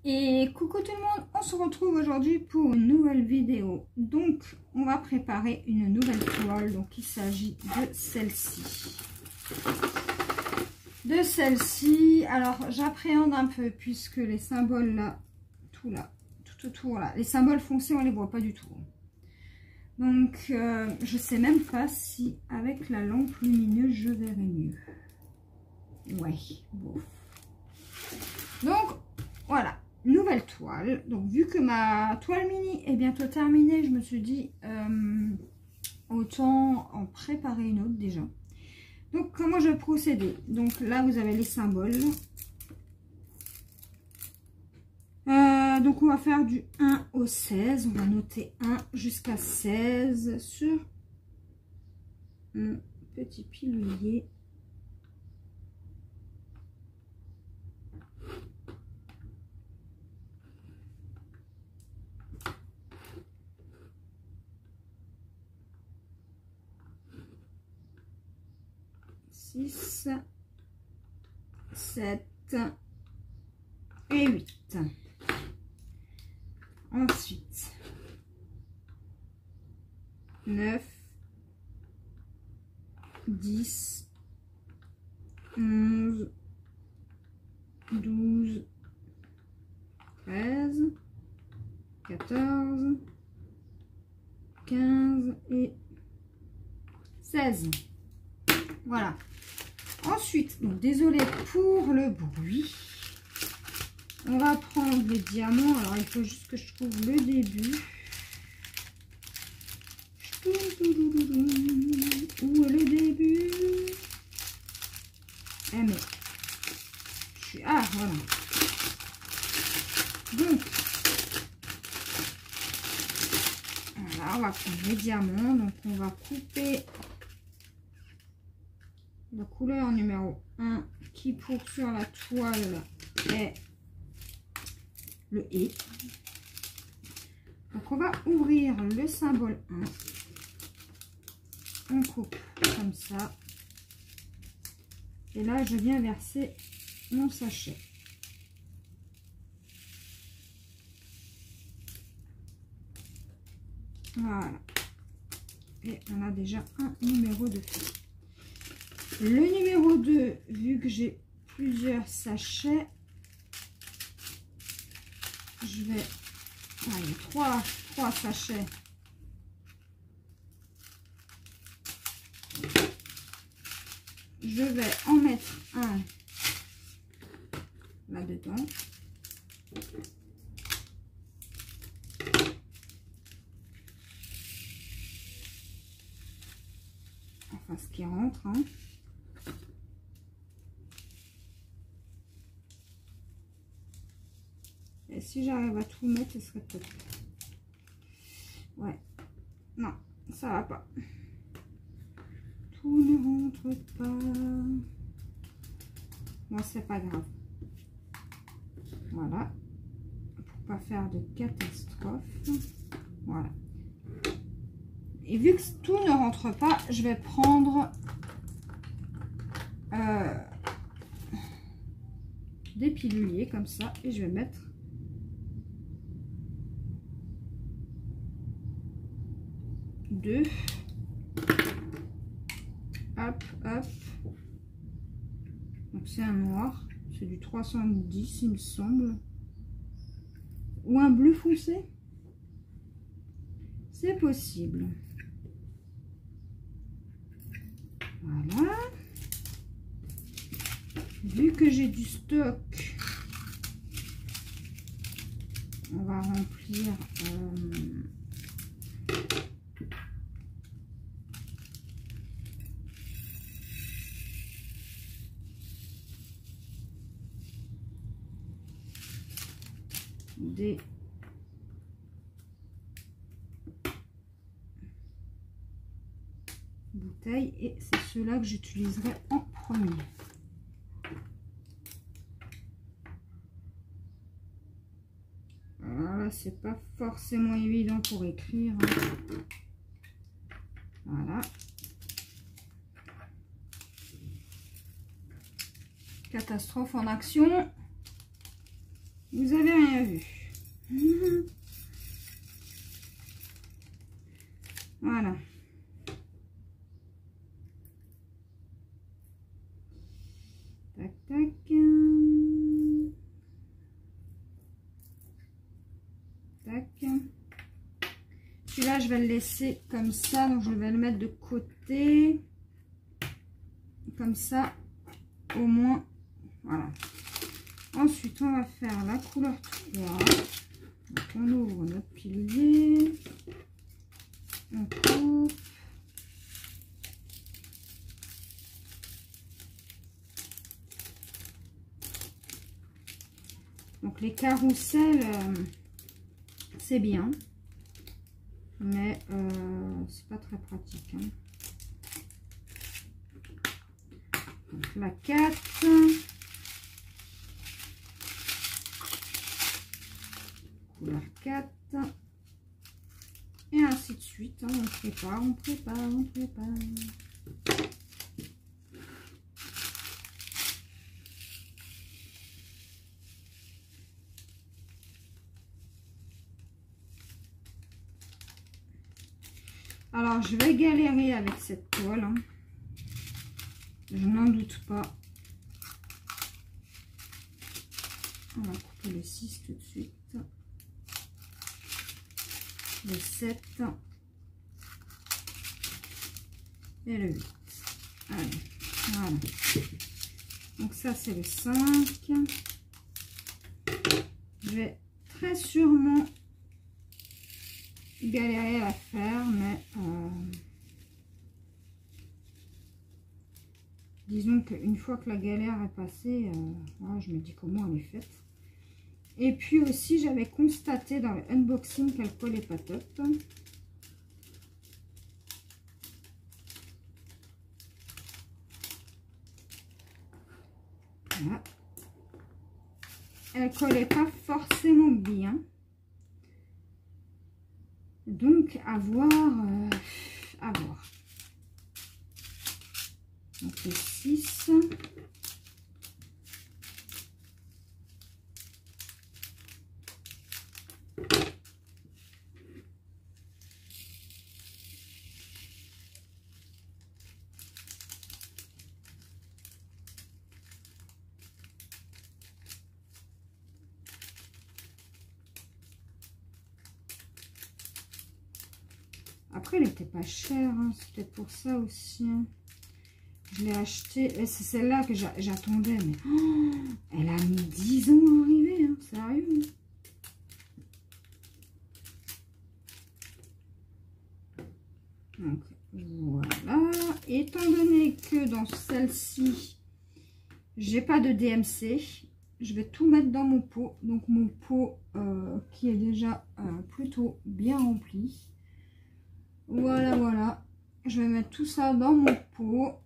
Et coucou tout le monde, on se retrouve aujourd'hui pour une nouvelle vidéo. Donc on va préparer une nouvelle toile. Donc il s'agit de celle-ci. Alors j'appréhende un peu puisque les symboles là, tout autour là, les symboles foncés on les voit pas du tout. Donc je sais même pas si avec la lampe lumineuse je verrai mieux. Ouais, bon. Donc voilà. Nouvelle toile. Donc vu que ma toile mini est bientôt terminée, je me suis dit autant en préparer une autre déjà. Donc comment je vais procéder? Donc là vous avez les symboles. Donc on va faire du 1 au 16. On va noter 1 jusqu'à 16 sur mon petit pilulier. Six, 7 et 8. Ensuite, 9, 10, 11, 12, 13, 14, 15 et 16. Voilà. Ensuite, donc désolé pour le bruit. On va prendre les diamants. Alors il faut juste que je trouve le début. Où est le début? Eh mais je suis... Ah voilà. Donc voilà, on va prendre les diamants. Donc on va couper la couleur numéro 1 qui pour sur la toile est le et. Donc on va ouvrir le symbole 1. On coupe comme ça. Et là je viens verser mon sachet. Voilà. Et on a déjà un numéro de feu. Le numéro 2, vu que j'ai plusieurs sachets, je vais... Allez, 3 sachets. Je vais en mettre un là-dedans. Enfin, ce qui rentre, hein. Et si j'arrive à tout mettre, ce serait top. Ouais. Non, ça va pas. Tout ne rentre pas. Bon, c'est pas grave. Voilà. Pour pas faire de catastrophe. Voilà. Et vu que tout ne rentre pas, je vais prendre des piluliers comme ça. Et je vais mettre deux. Hop, hop. Donc c'est un noir. C'est du 310 il me semble. Ou un bleu foncé. C'est possible. Voilà. Vu que j'ai du stock, on va remplir des bouteilles et c'est ceux-là que j'utiliserai en premier. Voilà, c'est pas forcément évident pour écrire. Voilà. Catastrophe en action. Vous avez rien vu. Voilà. Tac, tac. Tac. Celui-là, je vais le laisser comme ça. Donc, je vais le mettre de côté. Comme ça, au moins. Voilà. Ensuite, on va faire la couleur 3. Donc, on ouvre notre pilier. On coupe. Donc, les carousels, c'est bien. Mais c'est pas très pratique. Hein. Donc, la 4. Couleur 4. Et ainsi de suite. Hein. On prépare, on prépare, on prépare. Alors, je vais galérer avec cette toile. Hein. Je n'en doute pas. On va couper le 6 tout de suite. Le 7. Et le 8. Allez, voilà. Donc ça, c'est le 5. Je vais très sûrement galérer à faire, mais disons qu'une fois que la galère est passée, voilà, je me dis comment elle est faite. Et puis aussi, j'avais constaté dans le unboxing qu'elle collait pas top. Voilà. Elle collait pas forcément bien. Donc, à voir. À voir. Donc, le 6. Après, elle n'était pas chère, hein. C'est peut-être pour ça aussi. Hein. Je l'ai acheté. C'est celle-là que j'attendais. Mais oh, elle a mis 10 ans à arriver. Hein. Sérieux. Donc, voilà. Étant donné que dans celle-ci, j'ai pas de DMC, je vais tout mettre dans mon pot. Donc, mon pot qui est déjà plutôt bien rempli. Voilà, voilà. Je vais mettre tout ça dans mon pot.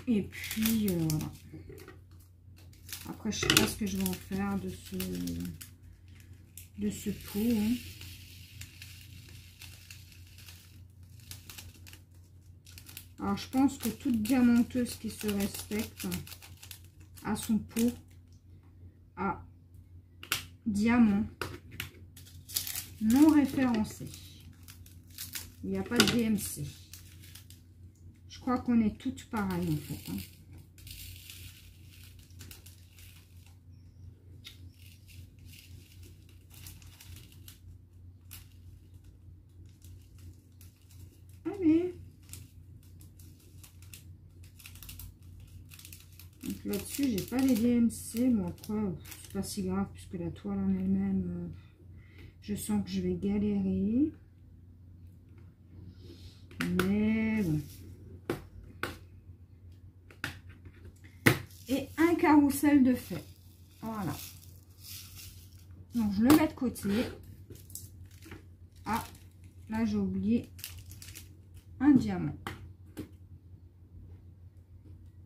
Et puis, voilà. Après, je sais pas ce que je vais en faire de ce pot. Hein. Alors, je pense que toute diamanteuse qui se respecte a son pot à diamant non référencé. Il n'y a pas de DMC. Je crois qu'on est toutes pareilles en fait. Hein. Allez. Donc là-dessus, j'ai pas les DMC. Bon après, c'est pas si grave puisque la toile en elle-même, je sens que je vais galérer. Mais bon. Et un carrousel de fait. Voilà. Donc je le mets de côté. Ah, là j'ai oublié un diamant.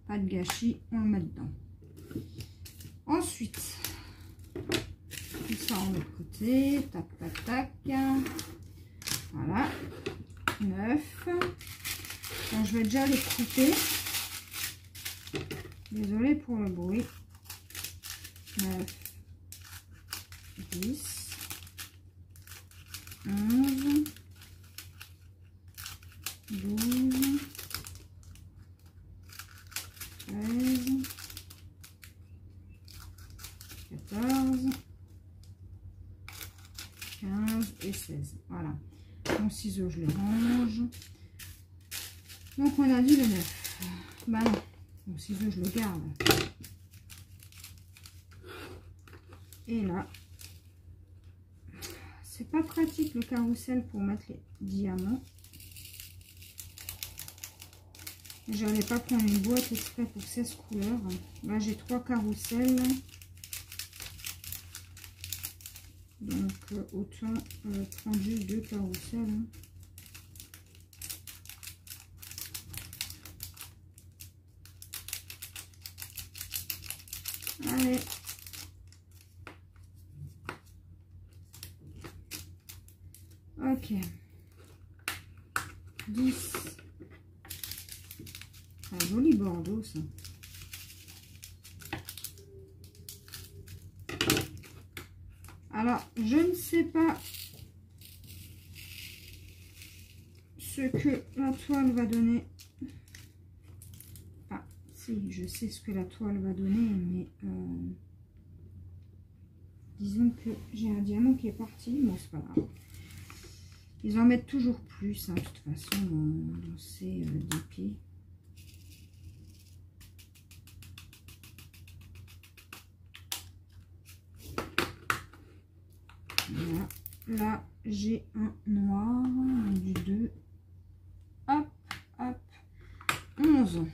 Pas de gâchis, on le met dedans. Ensuite, tout ça on met de côté. Tac, tac, tac. Voilà. 9. Donc, je vais déjà les couper. Désolée pour le bruit. 9. 10, 11, 12, 13, 14, 15 et 16. Voilà. Mon ciseau, je le range. Donc, on a dit le 9. Bah non, mon ciseau, je le garde. Et là, c'est pas pratique le carrousel pour mettre les diamants. J'allais pas prendre une boîte exprès pour 16 couleurs. Là, j'ai 3 carrousels. Donc, autant prendre juste 2 carrousels. Hein. Allez. Ok. 10. Un joli bordeaux, ça. Alors, je ne sais pas ce que la toile va donner. Ah, si, je sais ce que la toile va donner, mais disons que j'ai un diamant qui est parti. Bon, c'est pas grave. Ils en mettent toujours plus, hein, de toute façon, dans ces dépits. Voilà. Là, j'ai un noir, du 2. Hop, hop. 11.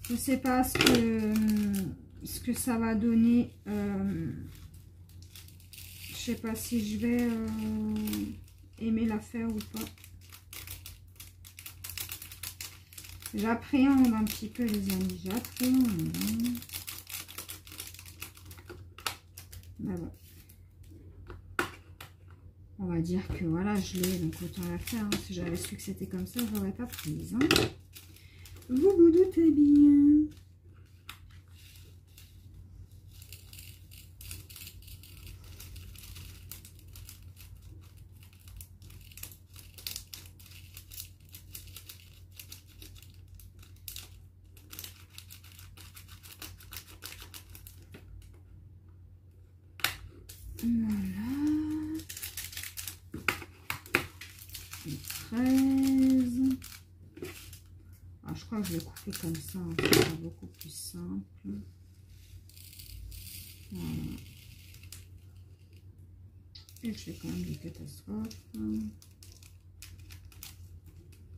Je sais pas ce que ça va donner. Je sais pas si je vais aimer la faire ou pas. J'appréhende un petit peu, les amis. J'appréhende. Ben bon. On va dire que voilà, je l'ai, donc autant la faire. Hein. Si j'avais su que c'était comme ça, je l'aurais pas prise. Hein. Vous vous doutez bien. Voilà. 13. Ah, je crois que je vais couper comme ça. Hein. Ce sera beaucoup plus simple. Voilà. Et je fais quand même des catastrophes.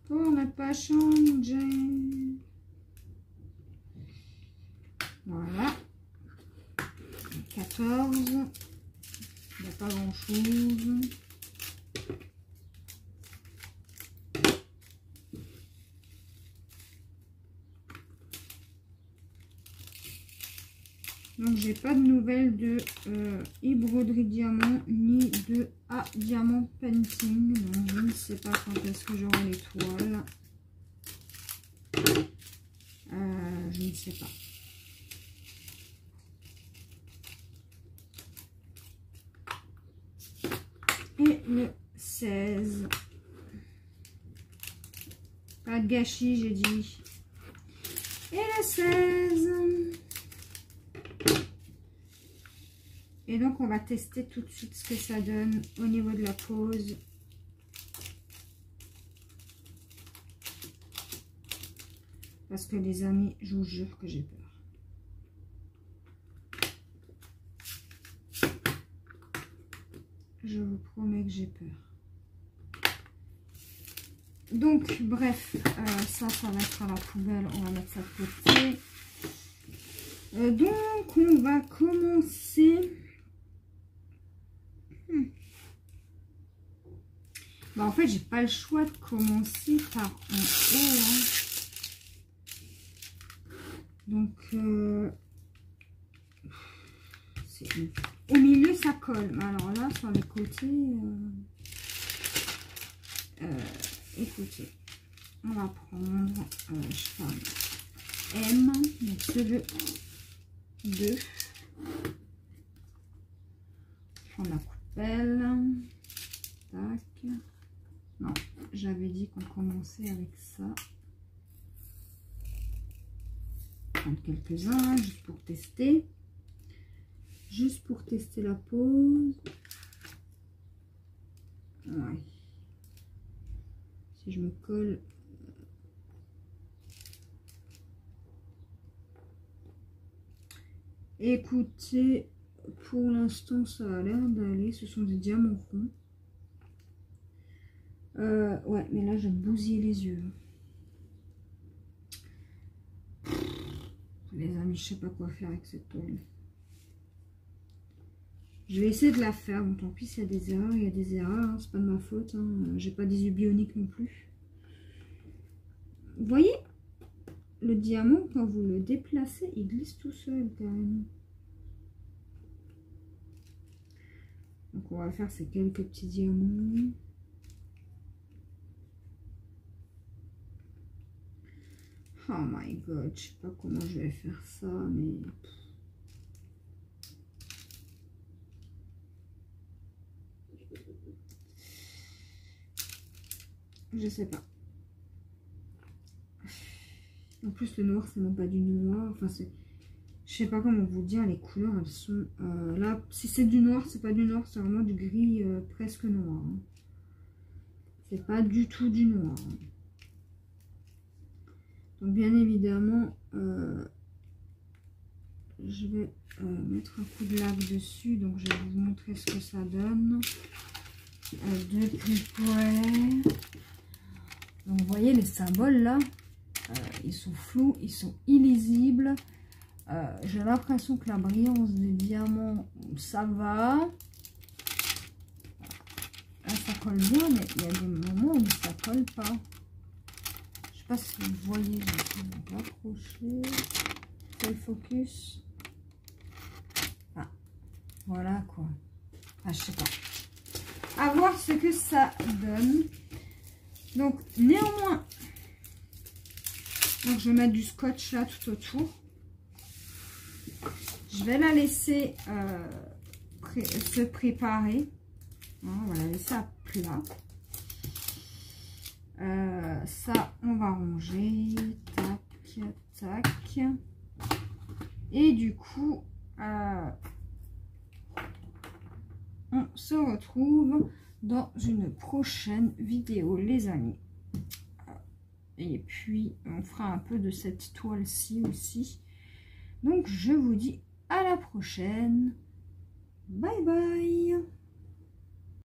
Pour ne pas changer. Voilà. 14. Il n'y a pas grand chose. Donc j'ai pas de nouvelles de Broderie Diamant ni de A Diamant Painting. Donc je ne sais pas quand est-ce que j'aurai les toiles. Je ne sais pas. Et le 16. Pas de gâchis, j'ai dit. Et le 16. Et donc, on va tester tout de suite ce que ça donne au niveau de la pose. Parce que les amis, je vous jure que j'ai peur. Je vous promets que j'ai peur. Donc, bref, ça va être à la poubelle. On va mettre ça de côté. Donc, on va commencer. Bah, en fait, j'ai pas le choix de commencer par en haut. Hein. Donc, au milieu, ça colle. Mais alors là, sur les côtés, écoutez, on va prendre, je sais pas, M. Donc, 2. Je prends la coupelle. Tac. Non, j'avais dit qu'on commençait avec ça. Prendre quelques-uns juste pour tester. Juste pour tester la pose. Ouais. Si je me colle. Écoutez, pour l'instant ça a l'air d'aller. Ce sont des diamants ronds. Ouais, mais là je bousille les yeux. Les amis, je sais pas quoi faire avec cette toile. Je vais essayer de la faire. Bon, tant pis s'il y a des erreurs, il y a des erreurs. Hein, c'est pas de ma faute. Hein. J'ai pas des yeux bioniques non plus. Vous voyez, le diamant, quand vous le déplacez, il glisse tout seul carrément. Donc on va faire ces quelques petits diamants. Oh my god, je sais pas comment je vais faire ça, mais... Je sais pas. En plus, le noir, c'est même pas du noir. Enfin, c'est... Je sais pas comment vous dire, les couleurs, elles sont... là, si c'est du noir, c'est pas du noir, c'est vraiment du gris presque noir. Hein. C'est pas du tout du noir. Hein. Donc, bien évidemment, je vais mettre un coup de lac dessus. Donc, je vais vous montrer ce que ça donne. De plus près. Donc, vous voyez les symboles là, ils sont flous, ils sont illisibles. J'ai l'impression que la brillance des diamants, ça va. Là, ça colle bien, mais il y a des moments où ça colle pas. Je sais pas si vous voyez, je vais rapprocher. Quel focus. Ah, voilà quoi. Ah, je sais pas. À voir ce que ça donne. Donc, néanmoins, donc je vais mettre du scotch là tout autour. Je vais la laisser se préparer. On va la laisser à plat. Ça, on va ranger. Tac, tac. Et du coup, on se retrouve dans une prochaine vidéo, les amis. Et puis, on fera un peu de cette toile-ci aussi. Donc, je vous dis à la prochaine. Bye bye.